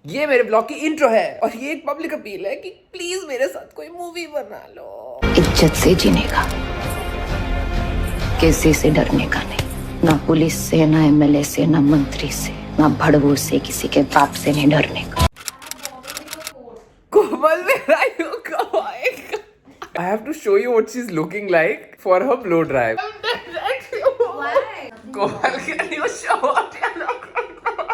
ये मेरे ब्लॉग की इंट्रो है और ये एक पब्लिक अपील है कि प्लीज मेरे साथ कोई मूवी बना लो। इज्जत से जीने का, किसी से डरने का नहीं, ना पुलिस से, ना एमएलए से, ना मंत्री से, ना भड़वों से, किसी के बाप से नहीं डरने का। कोमल मेरा यू कब आएगा? I have to show you what she's looking like for her blow drive. Why? Komal, can you show what you're looking for?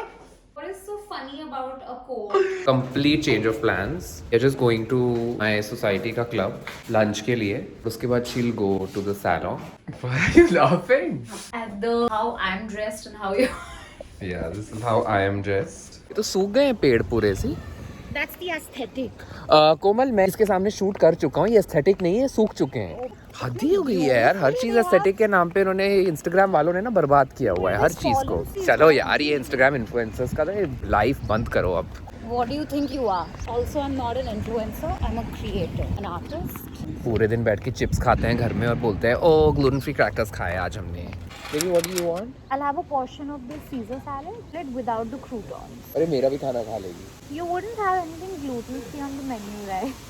What is so funny about a coat? Complete change of plans. We're just going to my society का club lunch के लिए. उसके बाद she'll go to the salon. Why are you laughing? At the how I'm dressed and how you. Yeah, this is how I am dressed. ये तो सूख गए हैं पेड़ पूरे से. That's the aesthetic. कोमल मैं इसके सामने शूट कर चुका हूँ. ये एस्थेटिक नहीं है, सूख चुके हैं. हद ही हो गई है यार. हर चीज एस्थेटिक के नाम पे इन्होंने इंस्टाग्राम वालों ने ना बर्बाद किया हुआ है हर चीज को. चलो यार ये इंस्टाग्राम इन्फ्लुएंसर्स का लाइफ बंद करो अब. What do you think you are? Also, I'm not an influencer. I'm a creator, an artist. पूरे दिन बैठ के चिप्स खाते हैं घर में और बोलते हैं ओ ग्लूटेन फ्री क्रैकर्स खाए आज हमने. Baby, what do you want? I'll have a portion of this Caesar salad without the croutons. अरे मेरा भी खाना खा लेगी. You wouldn't have anything gluten free on the menu, right?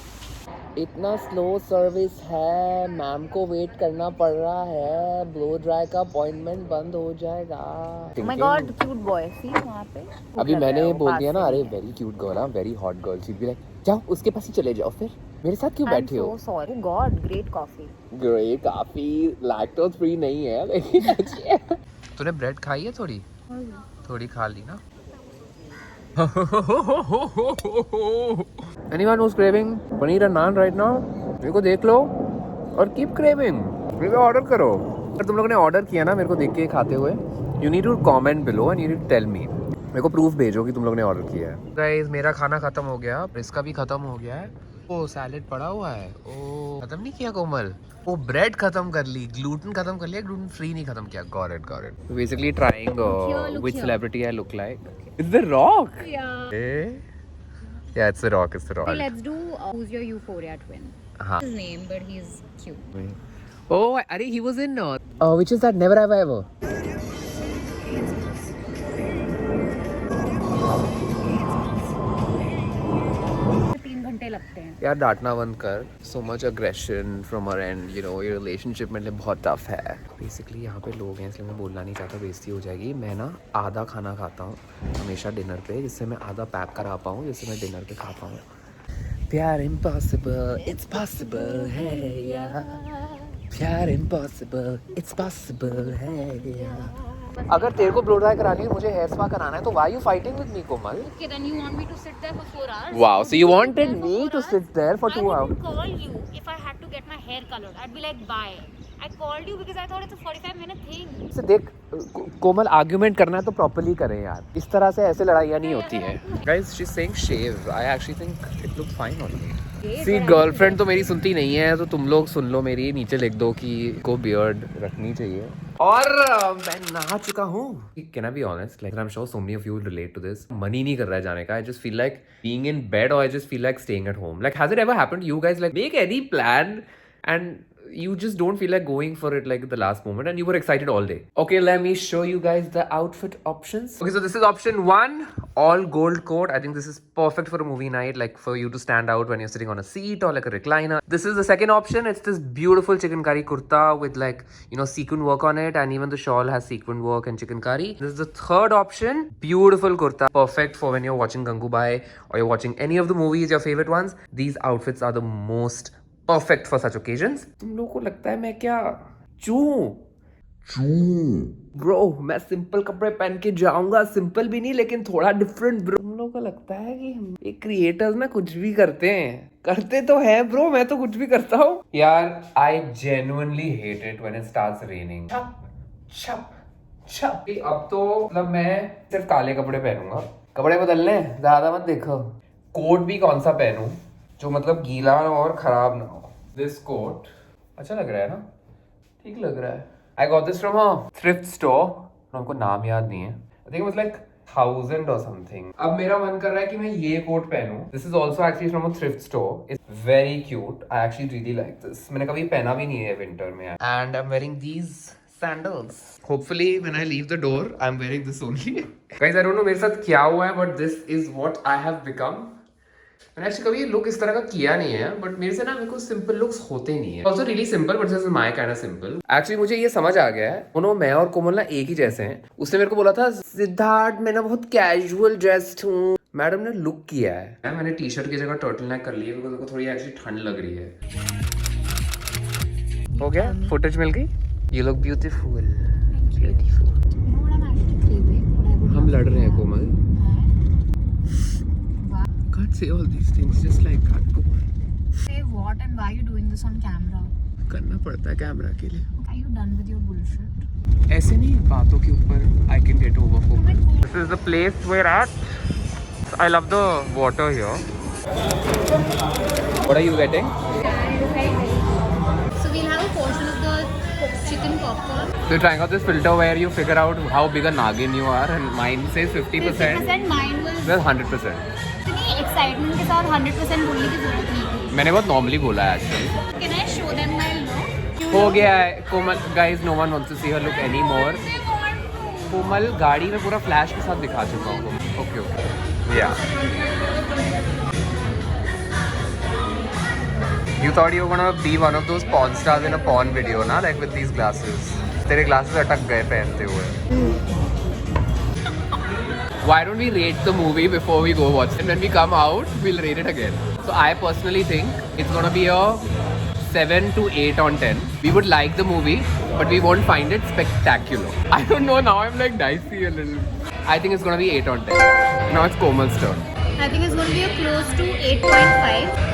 इतना स्लो सर्विस है, मैम को वेट करना पड़ रहा है. ब्लो ड्राई का अपॉइंटमेंट बंद हो जाएगा. Oh my God, cute boy. See वहाँ पे. अभी मैंने बोल दिया ना, अरे very cute girl, very hot girl. She be like जाओ उसके पास ही चले जाओ. फिर मेरे साथ क्यों बैठे हो? I'm so sorry. Oh God, great coffee. Great coffee, lactose free नहीं है लेकिन अच्छी है. तूने ब्रेड खाई है थोड़ी? थोड़ी खा ली ना. Anyone who's craving paneer and naan right now, मेरे को देख लो और keep craving. मेरे को ऑर्डर करो. अगर तुम लोगों ने ऑर्डर किया ना मेरे को देख के खाते हुए, you need to comment below and you need to tell me. मेरे को प्रूफ भेजो कि तुम लोगों ने ऑर्डर किया है. गाइस मेरा खाना खत्म हो गया, इसका भी खत्म हो गया है. ओ सैलेड पड़ा हुआ है. ओ खत्म नहीं किया कोमल. वो ब्रेड खत्म कर ली, ग्लूटेन खत्म कर लिया, ग्लूटेन फ्री नहीं खत्म किया. Got it. Basically trying which celebrity I look like. It's The Rock. Yeah. Yeah, it's The Rock. It's The Rock. Okay, let's do who's your euphoria twin? हाँ. His name, but he's cute. Oh, अरे he was in which is that Never Have I Ever. 3 घंटे लगते हैं. यार डांटना बंद कर. So much aggression from our and. You know ये relationship मेरे लिए बहुत टफ है. बेसिकली यहाँ पे लोग हैं इसलिए मैं बोलना नहीं चाहता, बेइज्जती हो जाएगी. मैं ना आधा खाना खाता हूँ हमेशा डिनर पे, जिससे मैं आधा पैक करा पाऊँ, जिससे मैं डिनर पे खा पाऊँ. प्यार इम्पॉसिबल इट्स पॉसिबल है यार. प्यार इम्पॉसिबल इट्स पॉसिबल है यार. अगर तेरे को ब्लो ड्राई करानी है, मुझे हेयर स्पा कराना है, तो why you fighting with me Komal? Okay, then you want me to sit there for 4 hours? Wow, so you I would wanted sit there me for to 4 sit there for 2 I hours? wouldn't call you if I had to get my hair colored. I'd be like, bye. I called you because I thought it's a 45-minute thing. से देख कोमल, argument करना है तो properly करें यार. इस तरह से ऐसे लड़ाइयाँ नहीं होती हैं. Guys she is saying shave. I actually think it looks fine on me. See girlfriend तो मेरी सुनती नहीं है, तो तुम लोग सुन लो मेरी. नीचे लिख दो कि को बियर्ड रखनी चाहिए. और मैं नहा चुका हूँ. Can I be honest, like I am sure so many of you relate to this. मन ही नहीं कर रहा है जाने का. I just feel like being in bed और I just feel like staying at home. Like has it ever happened to you guys? Like make any plan and you just don't feel like going for it like at the last moment and you were excited all day. Okay, let me show you guys the outfit options. Okay, so this is option 1, all gold coat. I think this is perfect for a movie night, like for you to stand out when you're sitting on a seat or like a recliner. This is the second option. It's this beautiful chicken kurta with like, you know, sequin work on it, and even the shawl has sequin work and chicken. This is the third option. Beautiful kurta, perfect for when you're watching Gangubai or you're watching any of the movies, your favorite ones. These outfits are the most perfect for such occasions. तुम लोगों को लगता है मैं क्या bro? मैं simple कपड़े पहन के जाऊंगा. सिंपल भी नहीं लेकिन थोड़ा डिफरेंट ब्रो. तुम लोगों को लगता है कि हम ये क्रिएटर्स ना कुछ भी करते हैं. करते तो है ब्रो, मैं तो कुछ भी करता हूँ यार. I genuinely hate it when it starts raining. छप छप. अब तो मतलब मैं सिर्फ काले कपड़े पहनूंगा. कपड़े बदलने ज्यादा मत देखो. कोट भी कौन सा पहनूं जो मतलब गीला और खराब ना हो. दिस कोट अच्छा लग रहा है ना? ठीक लग रहा है. I got this from a thrift store. हमको नाम याद नहीं है. I think it was like 1000 और समथिंग. अब मेरा मन कर रहा है कि मैं ये कोट पहनूं. This is also actually from a thrift store. It's very cute. I actually really like this. मैंने कभी पहना भी नहीं है विंटर में. And I am wearing these sandals. Hopefully when I leave the door, I'm wearing this only. Guys, I don't know मेरे साथ क्या हुआ है, but this is what I have become. मैंने actually कभी ये look इस तरह का किया नहीं है, but मेरे से ना मेरे को simple looks होते नहीं है. Also really simple, but this is my kind of simple. Actually मुझे ये समझ आ गया है, दोनों मैं और कोमल ना एक ही जैसे हैं. उसने मेरे को बोला था सिद्धार्थ मैं ना बहुत casual dressed हूँ. मैडम ने लुक किया है. मैंने टी शर्ट की जगह टर्टल नेक कर ली है, बिकॉज मेरे को थोड़ी एक्चुअली ठंड लग रही है. हो गया? फुटेज मिल गई? You look beautiful. Beautiful. हम लड़ रहे हैं कोमल. Can't say all these things just like that, Komal. Say what and why you doing this on camera? करना पड़ता है कैमरा के लिए. Are you done with your bullshit? ऐसे नहीं बातों के ऊपर I can get over Komal. This is the place we're at. I love the water here. What are you getting? So we'll have a portion of the chicken popcorn. So you're trying out this filter where you figure out how big a nagin you are, and mine says 50%. 50% mine was. Well, 100%. इतनी excitement के साथ 100% बोलने की जरूरत नहीं थी. मैंने बहुत normally बोला है actually. Can I show them my look? हो गया है कोमल. Guys, no one wants to see her look anymore. कोमल गाड़ी में पूरा फ्लैश के साथ दिखा चुका हूँ. Okay okay. Yeah. You thought you were gonna be one of those porn stars in a porn video, na? Like with these glasses. तेरे glasses अटक गए पहनते हुए. Why don't we rate the movie before we go watch it? And when we come out, we'll rate it again. So I personally think it's gonna be a 7 to 8 on 10. We would like the movie, but we won't find it spectacular. I don't know, now I'm like dicey a little. I think it's gonna be 8 on 10. Now it's Komal's turn. I think it's going to be a close to 8.5.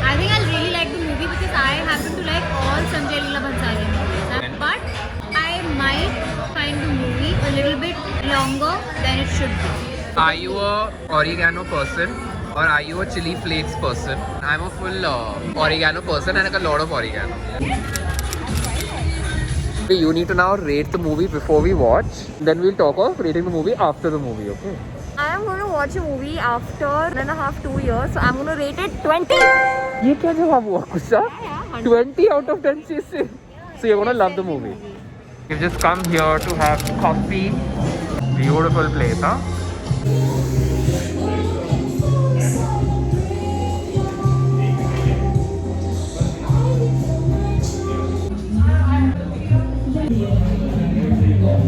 I think I'll really like the movie because I happen to like all Sanjay Leela Bhansali movies. But I might find the movie a little bit longer than it should be. Are you a oregano person or are you a chili flakes person? I'm a full oregano person and like a lot of oregano. You need to now rate the movie before we watch. Then we'll talk of rating the movie after the movie, okay? I am going to watch a movie after 1.5 to 2 years, so I'm going to rate it 20. ये क्या जवाब हुआ कुशा? 20 out of 10 she said. So you're going to love the movie. You've just come here to have coffee. Beautiful place, huh?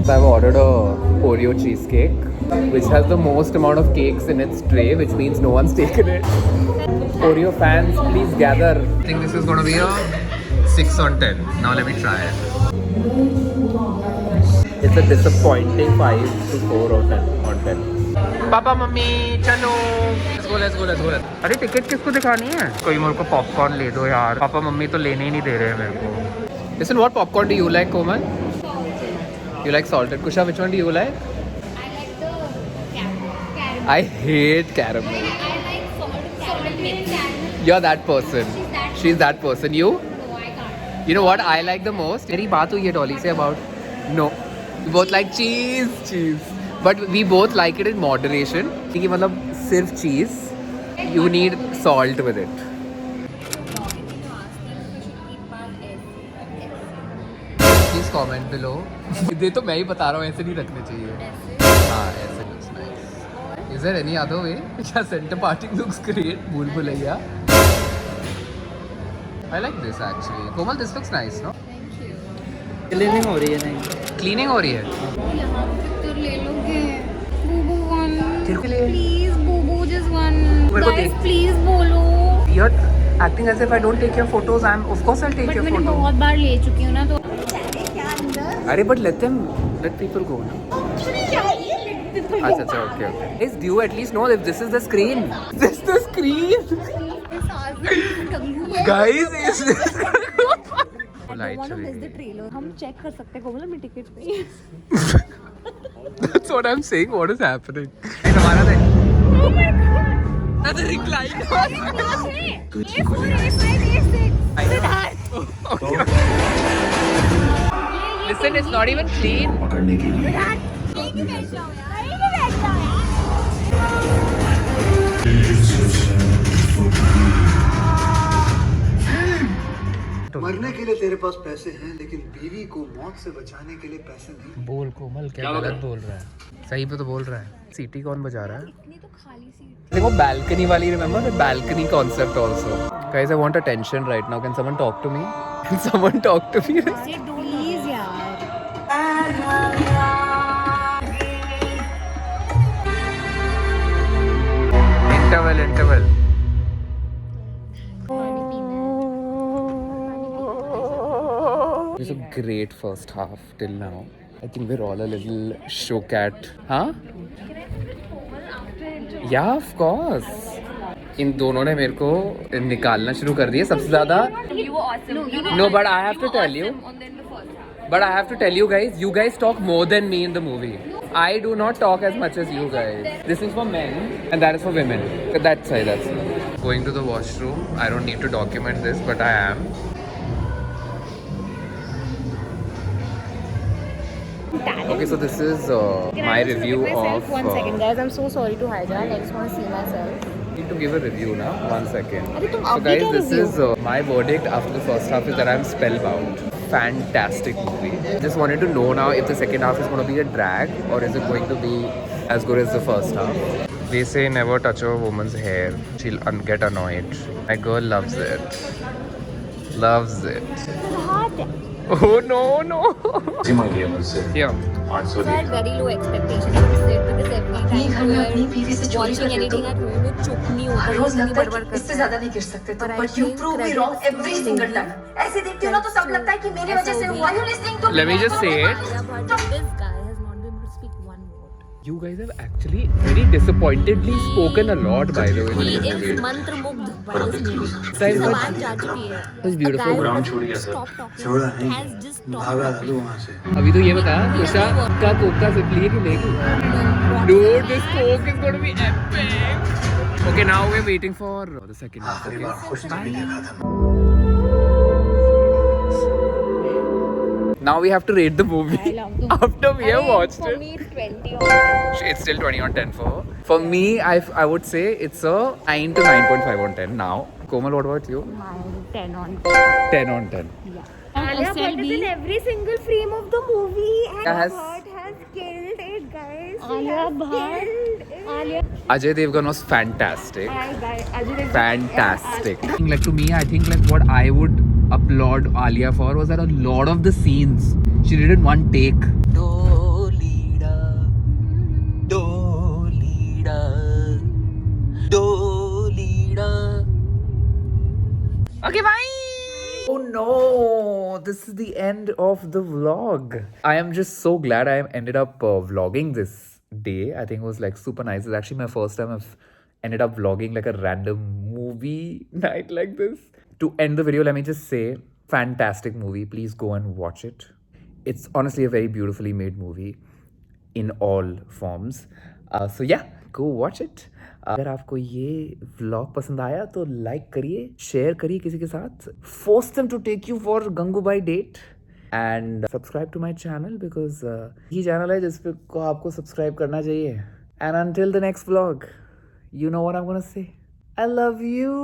So I've ordered a Oreo cheesecake, which has the most amount of cakes in its tray, which means no one's taken it. Oreo fans, please gather. I think this is going to be a 6 on 10. Now let me try it. It's a disappointing 5 to 4 on 10. Papa mummy चलो. Let's go. अरे ticket किसको दिखानी है? कोई मेरे को popcorn ले दो यार. पापा मम्मी तो लेने ही नहीं दे रहे हैं मेरे को. Listen, what popcorn do you like, Komal? You like salted. Kusha, which one do you like? I like the caramel. I hate caramel. I like salted caramel. You're that person. She's that person. You? No, I can't. You know what I like the most? मेरी बात हुई है डॉली से about. No. We both like cheese. But we both like it in moderation. कि मतलब सिर्फ cheese. You need salt with it. Please comment below. ये तो मैं ही बता रहा हूँ ऐसे नहीं रखने चाहिए. हाँ ऐसे looks nice. Is there any other way? Yeah, center parting looks great. भूल Bhulaiyaa. I like this actually. Komal, this looks nice, no? Cleaning हो रही है नहीं Cleaning हो रही है. यहाँ पिक्चर ले लोगे. बूबू वन. तेरे को ले. Please, Bubu just one. मेरे को Guys, देख. please बोलो. You're acting as if I don't take your photos. Of course I'll take But your मैंने photo. बहुत बार ले चुकी हूँ ना तो. अरे but let people go ना. अच्छा okay. Guys, do you at least know if this is the screen? This is the screen. Guys, is this? Trailer हम चेक कर सकते हैं कोमल अपनी टिकट पे. That's what I'm saying. What is happening? Hey, हमारा दे. Oh my god. That's a recline. Listen, it's not even clean. मरने के लिए तेरे पास पैसे हैं, लेकिन बीवी को मौत से बचाने के लिए पैसे नहीं। बोल कोमल, क्या गलत बोल रहा है? सही पे तो बोल रहा है। सीटी कौन बजा रहा है? इतनी तो खाली सीट। देखो balcony वाली, remember the balcony concept also. Guys, I want attention right now. Can someone talk to me? Can someone talk to me? Please यार। Interval. It was a great first half till now. I think we're all a little shook at, huh? Yeah, of course. इन दोनों ने मेरे को निकालना शुरू कर दिया सबसे ज्यादा. No, but I have to tell you. But I have to tell you guys, you guys talk more than me in the movie. I do not talk as much as you guys. This is for men and that is for women. That's why that's going to the washroom. I don't need to document this, but I am. Okay, so this is my review of. One second, guys. I'm so sorry to hijack. I just want to see myself. Need to give a review now. 1 second. अरे तुम So अभी guys, क्या this review? is my verdict after the first half is that I'm spellbound. Fantastic movie. Just wanted to know now if the second half is going to be a drag or is it going to be as good as the first half. They say never touch a woman's hair. She'll get annoyed. My girl loves it. Loves it. Oh no. Yeah. I had very low expectations of it because every time we were watching anything at home, वो चुप नहीं होता, रोज इतनी लगता है बड़बड़ कि करता इससे ज्यादा नहीं गिर सकते तुम, But I but you think prove me credits wrong to every the single movie. Time. ऐसे देखती हो ना तो सब लगता है कि मेरी वजह से हुआ। You listening to Let me just say it. Yeah, but this guy has not been able to speak one word. You guys have actually very disappointedly spoken a lot, by the way. He in this is movie. मंत्रमुग्ध by this movie. Guys, सब but- आज जा चुकी है। It's beautiful. A guy Ground has छोड़ दिया, sir. stopped talking. छोड़ा नहीं। Has just stopped भागा talking. लो वहाँ से। अभी तो ये बता, उषा का कोक का सिप लिए कि लेगी? Dude, this coke is going to be epic. Okay, now we're waiting for the second half. आखिरी Okay. बार खुश नहीं देखा था। Now we have to rate the movie after we have watched For it. me, it's 20 on It's still 20 on 10 for me. I would say it's a 9 to 9.5 on 10 now. Komal, what about you? mine, 10 on 10 on 10. Alia Bhatt is in every single frame of the movie and Has- Bhatt has killed it, guys. He Alia has Bhatt. killed it. Alia Ajay Devgan was fantastic. Ajay Devgan. Fantastic. Like to me, I think like what I would applaud Alia for was that a lot of the scenes she did in one take. Okay, bye. Oh no, this is the end of the vlog. I am just so glad I ended up vlogging this day. I think it was like super nice. It's actually my first time I've ended up vlogging like a random movie night like this. To end the video, let me just say, fantastic movie. Please go and watch it. It's honestly a very beautifully made movie in all forms. So yeah, go watch it. अगर आपको ये vlog पसंद आया तो like करिए, share करिए किसी के साथ, force them to take you for Gangubai date and subscribe to my channel because ये चैनल है जिस पे को आपको सब्सक्राइब करना चाहिए. And until the next vlog, you know what I'm gonna say. I love you.